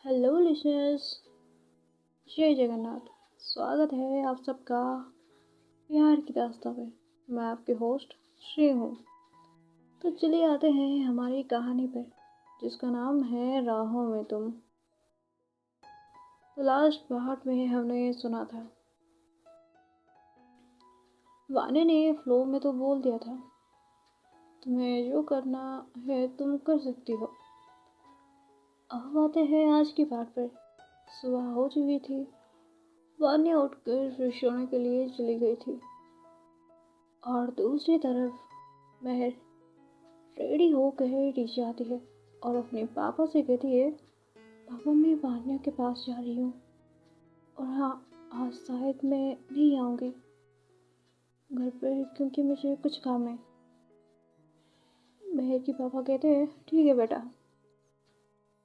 Hello listeners. जय जगन्नाथ। स्वागत है आप सबका प्यार की दास्तां में। मैं आपके होस्ट श्री हूँ। तो चलिए आते हैं हमारी कहानी पर, जिसका नाम है राहों में तुम। तो लास्ट पार्ट में हमने सुना था, वाने ने फ्लो में तो बोल दिया था, तुम्हें जो करना है तुम कर सकती हो। अब आते हैं आज की पार्ट पर। सुबह हो चुकी थी। वान्या उठकर फ्रेश होने के लिए चली गई थी और दूसरी तरफ महर रेडी होकर नीचे आती है और अपने पापा से कहती है, पापा मैं वान्या के पास जा रही हूँ और हाँ, आज शायद मैं नहीं आऊँगी घर पर क्योंकि मुझे कुछ काम है। महर के पापा कहते हैं, ठीक है बेटा,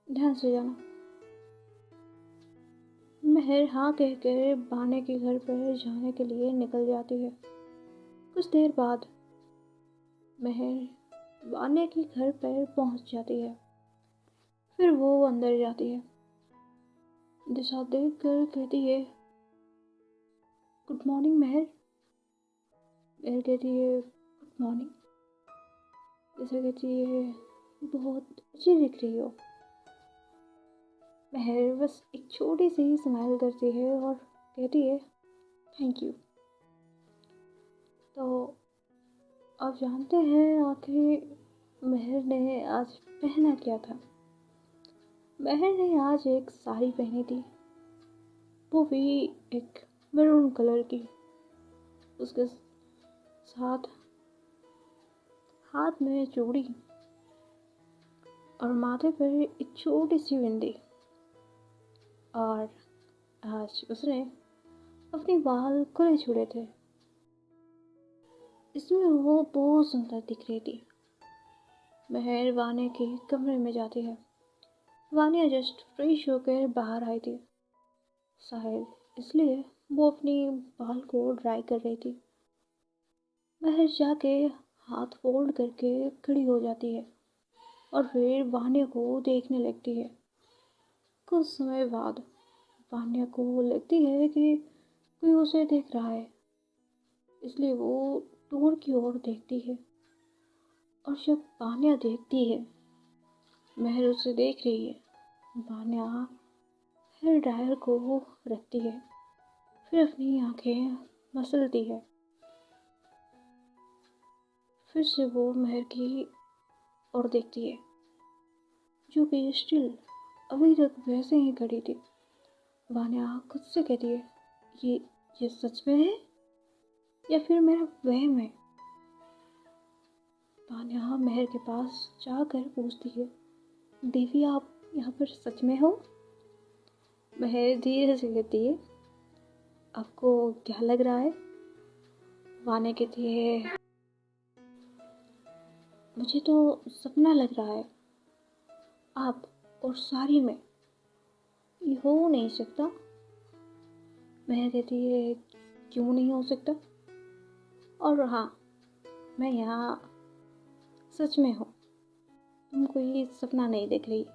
ध्यान से जाना। महर हाँ कहकर वान्या के घर पर जाने के लिए निकल जाती है। कुछ देर बाद महर वान्या के घर पर पहुंच जाती है। फिर वो अंदर जाती है, दिशा देख कर कहती है, गुड मॉर्निंग महर। महर कहती है, गुड मॉर्निंग। दिशा कहती है, बहुत अच्छी दिख रही हो। महर बस एक छोटी सी स्माइल करती है और कहती है, थैंक यू। तो आप जानते हैं आखिर महर ने आज पहना क्या था। महर ने आज एक साड़ी पहनी थी, वो भी एक मैरून कलर की। उसके साथ हाथ में चूड़ी और माथे पर एक छोटी सी बिंदी। और आज उसने अपने बाल खुले छोड़े थे। इसमें वो बहुत सुंदर दिख रही थी। महर वान्या के कमरे में जाती है। वान्या जस्ट फ्रेश होकर बाहर आई थी, शायद इसलिए वो अपनी बाल को ड्राई कर रही थी। महर जाके हाथ फोल्ड करके खड़ी हो जाती है और फिर वान्या को देखने लगती है। कुछ समय बाद वान्या को लगती है कि कोई उसे देख रहा है, इसलिए वो डोर की ओर देखती है। और जब वान्या देखती है महर उसे देख रही है, वान्या हेयर ड्रायर को रखती है, फिर अपनी आंखें मसलती है। फिर से वो महर की ओर देखती है, जो कि स्टिल अभी तक वैसे ही खड़ी थी। वान्या खुद से कहती है, ये सच में है या फिर मेरा वहम है। वान्या महर के पास जाकर पूछती है, देवी आप यहाँ पर सच में हो। महर धीरे से कहती है, आपको क्या लग रहा है। वान्या कहती है, मुझे तो सपना लग रहा है। आप और साड़ी में, ये हो नहीं सकता। महर कहती है, क्यों नहीं हो सकता। और हाँ, मैं यहाँ सच में हूँ, तुम कोई सपना नहीं देख रही।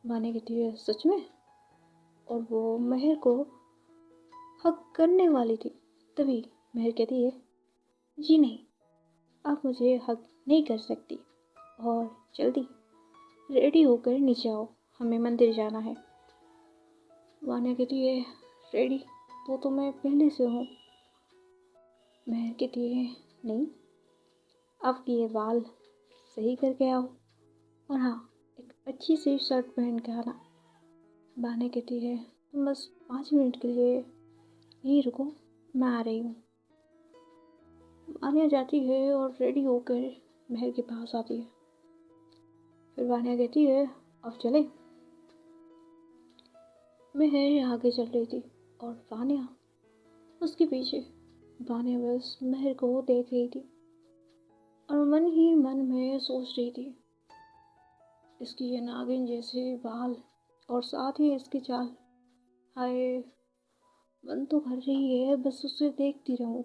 वान्या कहती है, सच में। और वो महर को हक करने वाली थी, तभी महर कहती है, जी नहीं, आप मुझे हक नहीं कर सकती। और जल्दी रेडी होकर नीचे आओ, हमें मंदिर जाना है। वान्या कहती है, रेडी तो मैं पहले से हूँ। महर कहती है, नहीं, आपके ये बाल सही करके आओ और हाँ, एक अच्छी सी शर्ट पहन के आना। वान्या कहती है, तुम बस 5 मिनट के लिए यहीं रुको, मैं आ रही हूँ। वान्या जाती है और रेडी होकर महर के पास आती है। फिर वान्या कहती है, अब चले। महर आगे चल रही थी और वान्या उसके पीछे। वान्या बस महर को देख रही थी और मन ही मन में सोच रही थी, इसकी ये नागिन जैसे बाल और साथ ही इसकी चाल, हाय, मन तो कर रही है बस उसे देखती रहूं।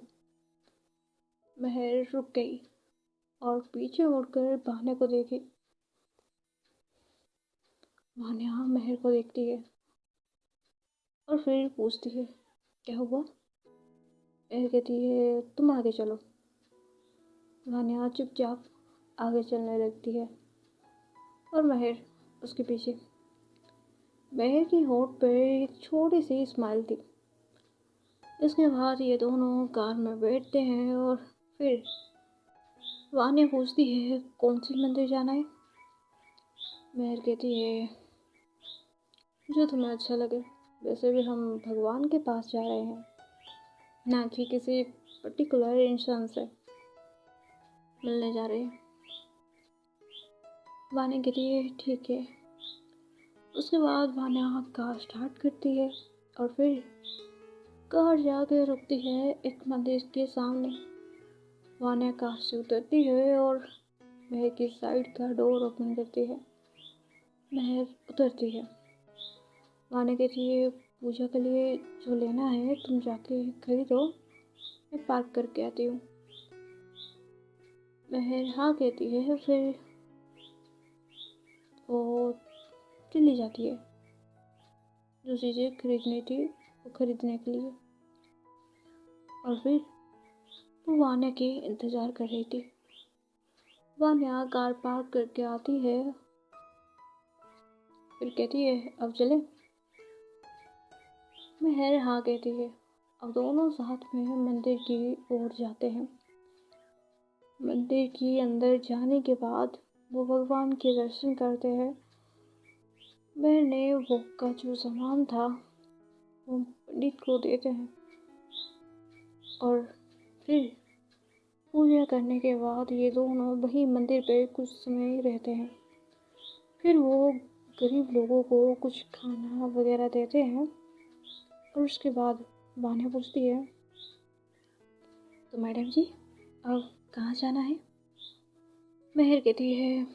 महर रुक गई और पीछे मुड़कर वान्या को देखी। वान्या महर को देखती है और फिर पूछती है, क्या हुआ? महर कहती है, तुम आगे चलो। वान्या चुपचाप आगे चलने लगती है और महर उसके पीछे। महर की होठ पर एक छोटी सी स्माइल थी। इसके बाद ये दोनों कार में बैठते हैं और फिर वान्या पूछती है, कौन सी मंदिर जाना है? महर कहती है, जो तुम्हें अच्छा लगे। वैसे भी हम भगवान के पास जा रहे हैं, ना कि किसी पर्टिकुलर इंसान से मिलने जा रहे हैं। वान्या कहती है, ठीक है। उसके बाद वान्या कार स्टार्ट करती है और फिर कार जाके रुकती है एक मंदिर के सामने। वान्या कार से उतरती है और महर की साइड का डोर ओपन करती है। महर उतरती है। वान्या कहती है, पूजा के लिए जो लेना है तुम जाके खरीदो, मैं पार्क करके आती हूँ। महर हाँ कहती है, फिर वो चली जाती है जो चीज़ें खरीदनी थी वो खरीदने के लिए। और फिर वो वान्या के इंतज़ार कर रही थी। वान्या कार पार्क करके आती है, फिर कहती है, अब चले? महर हाँ कहती है। अब दोनों साथ में मंदिर की ओर जाते हैं। मंदिर के अंदर जाने के बाद वो भगवान के दर्शन करते हैं। महर ने वो का जो सामान था वो पंडित को देते हैं और फिर पूजा करने के बाद ये दोनों वही मंदिर पे कुछ समय रहते हैं। फिर वो गरीब लोगों को कुछ खाना वगैरह देते हैं और उसके बाद वान्या पूछती है, तो मैडम जी अब कहाँ जाना है? महर कहती है,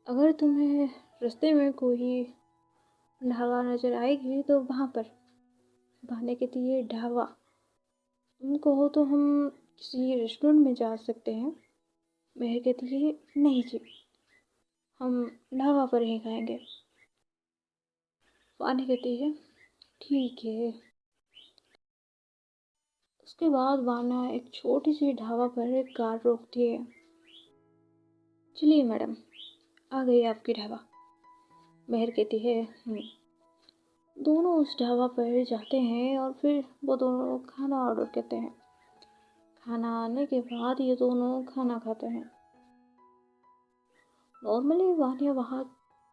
अगर तुम्हें रास्ते में कोई ढाबा नजर आएगी तो वहाँ पर। वान्या कहती है, ढाबा? तुम कहो तो हम किसी रेस्टोरेंट में जा सकते हैं। महर कहती है, नहीं जी, हम ढाबा पर ही खाएंगे। वान्या कहती है, ठीक है। उसके बाद वान्या एक छोटी सी ढाबा पर कार रोकती है। चलिए मैडम, आ गई आपकी ढाबा। महर कहती है, दोनों उस ढाबा पर जाते हैं और फिर वो दोनों खाना ऑर्डर करते हैं। खाना आने के बाद ये दोनों खाना खाते हैं। नॉर्मली वान्या वहाँ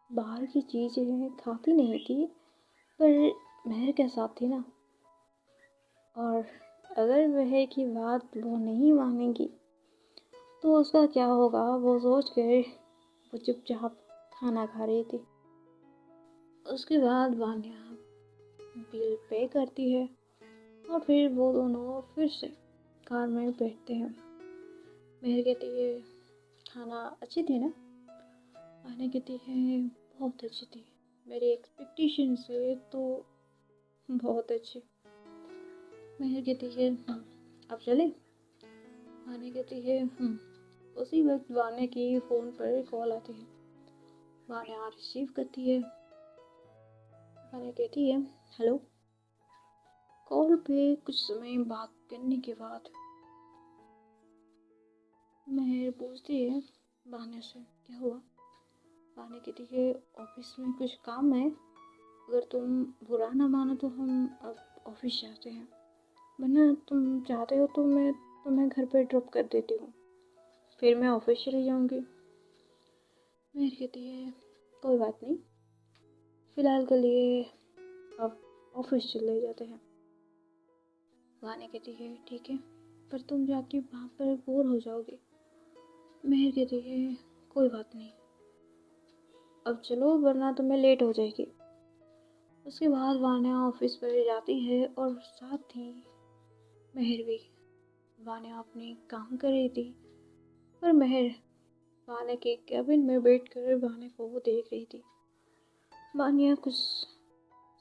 बाहर की चीज़ें खाती नहीं थी, पर महर के साथ थी ना, और अगर महर की बात वो नहीं मानेगी तो उसका क्या होगा वो सोच कर वो चुपचाप खाना खा रही थी। उसके बाद वान्या बिल पे करती है और फिर वो दोनों फिर से कार में बैठते हैं। महर कहती है, खाना अच्छी थी ना? वान्या कहती है, बहुत अच्छी थी, मेरी एक्सपेक्टेशन से तो बहुत अच्छी। महर कहती है, अब चले? वान्या कहती है, उसी वक्त वान्या की फ़ोन पर कॉल आती है। वान्या रिसीव करती है। वान्या कहती है, हेलो। कॉल पे कुछ समय बात करने के बाद महर पूछती है वान्या से, क्या हुआ? वान्या कहती है, ऑफिस में कुछ काम है, अगर तुम बुरा ना मानो तो हम अब ऑफिस जाते हैं, वरना तुम चाहते हो तो मैं तुम्हें घर पे ड्रॉप कर देती हूँ, फिर मैं ऑफिस चली जाऊँगी। महर कहती है, कोई बात नहीं, फ़िलहाल के लिए अब ऑफिस चले जाते हैं। वान्या कहती है, ठीक है, पर तुम जाके वहाँ पर बोर हो जाओगे। महर कहती है, कोई बात नहीं, अब चलो वरना तुम्हें लेट हो जाएगी। उसके बाद वान्या ऑफिस पर जाती है और साथ ही महर भी। वान्या अपने काम कर रही थी पर महर वान्या के कैबिन में बैठकर वान्या को देख रही थी। वान्या कुछ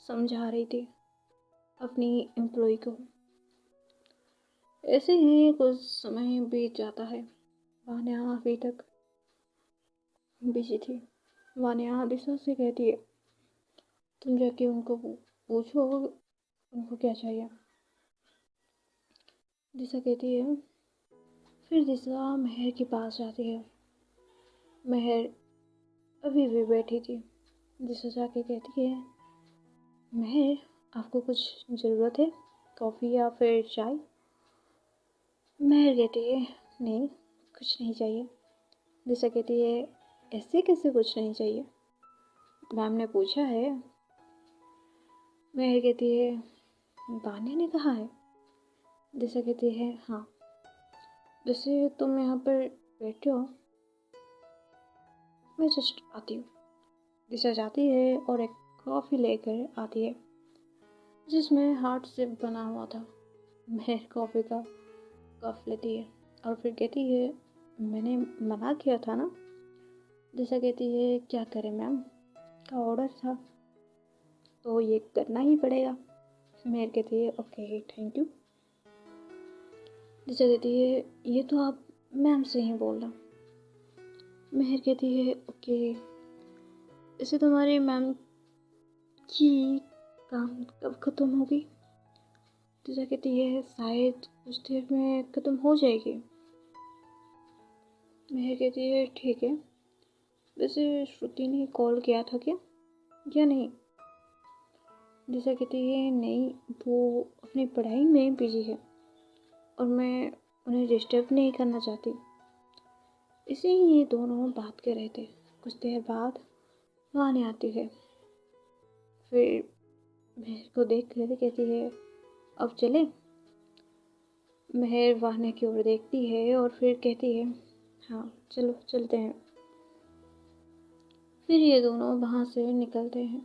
समझा रही थी अपनी एम्प्लॉय को। ऐसे ही कुछ समय बीत जाता है। वान्या अभी तक बिजी थी। वान्या दिशा से कहती है, तुम जाके उनको पूछो उनको क्या चाहिए। दिशा कहती है, फिर दिशा महर के पास जाती है। महर अभी भी बैठी थी। दिशा जाके कहती है, महर आपको कुछ ज़रूरत है, कॉफ़ी या फिर चाय? महर कहती है, नहीं कुछ नहीं चाहिए। दिशा कहती है, ऐसे कैसे कुछ नहीं चाहिए, मैम ने पूछा है। महर कहती है, वान्या ने कहा है। दिशा कहती है, हाँ जैसे तुम यहाँ पर बैठे हो, मैं जस्ट आती हूँ। दिशा जाती है और एक कॉफ़ी लेकर आती है जिसमें हार्ट शेप बना हुआ था। महर कॉफ़ी का कप लेती है और फिर कहती है, मैंने मना किया था ना। दिशा कहती है, क्या करें मैम, का ऑर्डर था तो ये करना ही पड़ेगा। महर कहती है, ओके थैंक यू। दिशा कहती है, ये तो आप मैम से ही बोलना। महर कहती है, ओके इसे तुम्हारी मैम की काम कब ख़त्म होगी? दिशा कहती है, शायद कुछ देर में ख़त्म हो जाएगी। महर कहती है, ठीक है, वैसे श्रुति ने कॉल किया था क्या या नहीं? दिशा कहती है, नहीं वो अपनी पढ़ाई में बिजी है और मैं उन्हें डिस्टर्ब नहीं करना चाहती। इसे ही ये दोनों बात कर रहे थे। कुछ देर बाद वान्या आती है। फिर महर को देख कर कहती है, अब चले? महर वान्या की ओर देखती है और फिर कहती है, हाँ चलो चलते हैं। फिर ये दोनों वहाँ से निकलते हैं।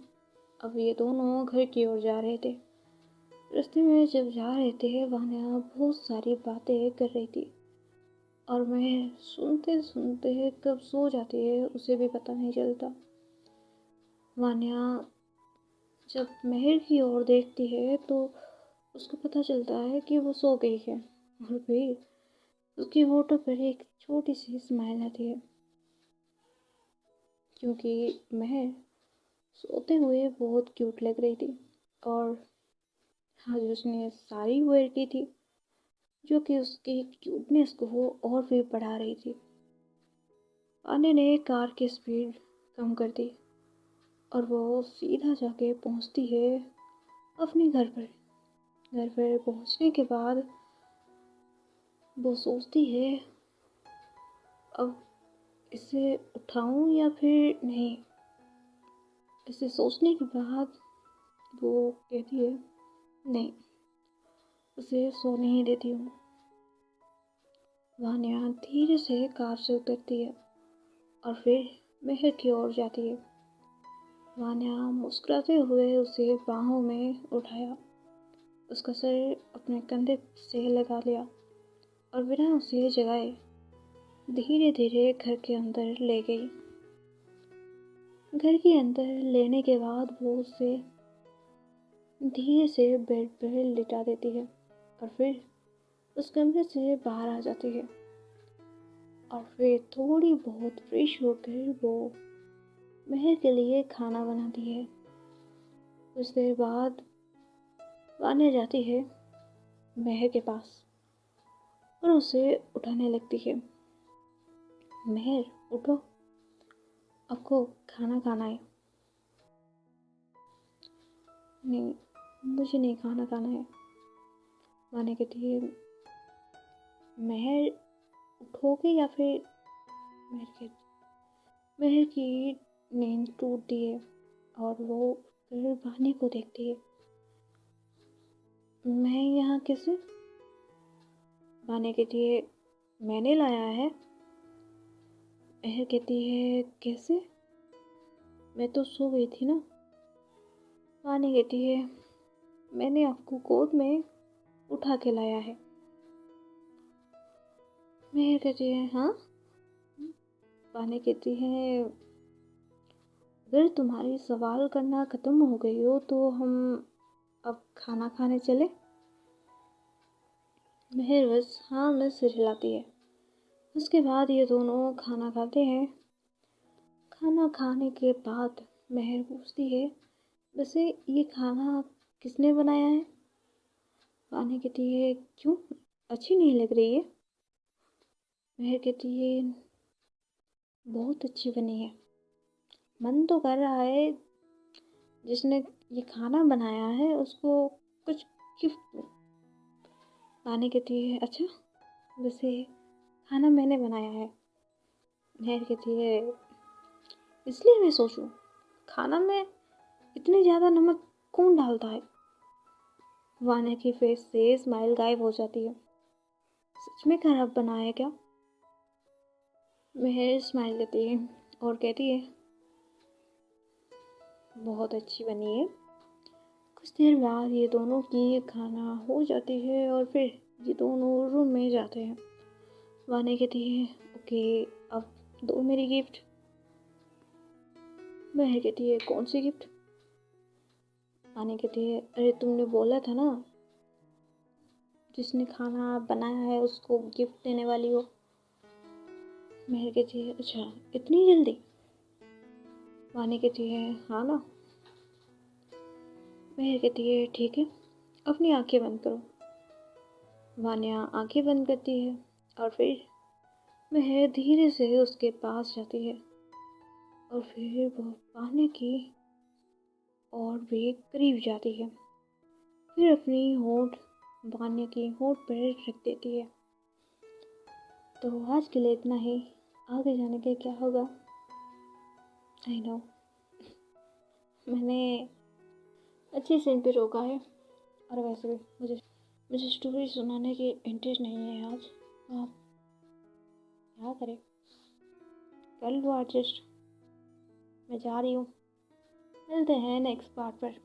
अब ये दोनों घर की ओर जा रहे थे। रास्ते में जब जा रहे थे, वान्या बहुत सारी बातें कर रही थी और मैं सुनते सुनते कब सो जाती है उसे भी पता नहीं चलता। वान्या जब महर की ओर देखती है तो उसको पता चलता है कि वो सो गई है और फिर उसकी होठों पर एक छोटी सी स्माइल आती है, क्योंकि महर सोते हुए बहुत क्यूट लग रही थी और आज उसने साड़ी वेयर की थी जो कि उसकी क्यूटनेस को और भी बढ़ा रही थी। वान्या ने कार की स्पीड कम कर दी और वो सीधा जाके पहुंचती है अपने घर पर। घर पर पहुंचने के बाद वो सोचती है, अब इसे उठाऊं या फिर नहीं। इसे सोचने के बाद वो कहती है, नहीं उसे सोने ही देती हूँ। वान्या धीरे से कार से उतरती है और फिर महर की ओर जाती है। वान्या मुस्कुराते हुए उसे बाहों में उठाया, उसका सर अपने कंधे से लगा लिया और बिना उसे जगाए धीरे धीरे घर के अंदर ले गई। घर के अंदर लेने के बाद वो उसे धीरे से बेड पर लिटा देती है और फिर उस कमरे से बाहर आ जाती है और फिर थोड़ी बहुत फ्रेश होकर वो महर के लिए खाना बनाती है। कुछ देर बाद वान्या जाती है महर के पास और उसे उठाने लगती है। महर उठो, आपको खाना खाना है। नहीं मुझे नहीं खाना खाना है। वान्या कहती है, महर उठोगे या फिर? महर की नींद टूटती है और वो फिर वान्या को देखती है। मैं यहाँ कैसे? वान्या कहती है, मैंने लाया है। महर कहती है, कैसे? मैं तो सो गई थी ना। वान्या कहती है, मैंने आपको गोद में उठा के लाया है। महर कहती है, हाँ। वान्या कहती है, अगर तुम्हारी सवाल करना ख़त्म हो गई हो तो हम अब खाना खाने चले? महर बस हाँ में सिर हिलाती है। उसके बाद ये दोनों खाना खाते हैं। खाना खाने के बाद महर पूछती है, वैसे ये खाना किसने बनाया है? वान्या कहती है, क्यों, अच्छी नहीं लग रही है? महर कहती है, बहुत अच्छी बनी है। मन तो कर रहा है जिसने ये खाना बनाया है उसको कुछ गिफ्ट दूँ। वान्या कहती है, अच्छा, वैसे खाना मैंने बनाया है। महर कहती है, इसलिए मैं सोचूं खाना में इतनी ज़्यादा नमक कौन डालता है? वान्या की फेस से स्माइल गायब हो जाती है। सच में खराब बना है क्या? महर स्माइल करती है और कहती है, बहुत अच्छी बनी है। कुछ देर बाद ये दोनों की खाना हो जाती है और फिर ये दोनों रूम में जाते हैं। वान्या कहती है, ओके, अब दो मेरी गिफ्ट। महर कहती है, कौन सी गिफ्ट? वान्या कहती है, अरे तुमने बोला था ना जिसने खाना बनाया है उसको गिफ्ट देने वाली हो। महर कहती है, अच्छा, इतनी जल्दी? वान्या कहती है, हाँ ना। महर कहती है, ठीक है, अपनी आंखें बंद करो। वान्या आंखें बंद करती है और फिर महर धीरे से उसके पास जाती है और फिर वो वान्या की और भी करीब जाती है। फिर अपनी होंठ वान्या की होंठ पर रख देती है। तो आज के लिए इतना ही। आगे जाने के क्या होगा, आई नो। मैंने अच्छे सीन पे रोका है और वैसे भी मुझे स्टोरी सुनाने की इंटरेस्ट नहीं है आज। आप क्या करें, कर लो एडजस्ट। मैं जा रही हूँ, मिलते हैं नेक्स्ट पार्ट पर।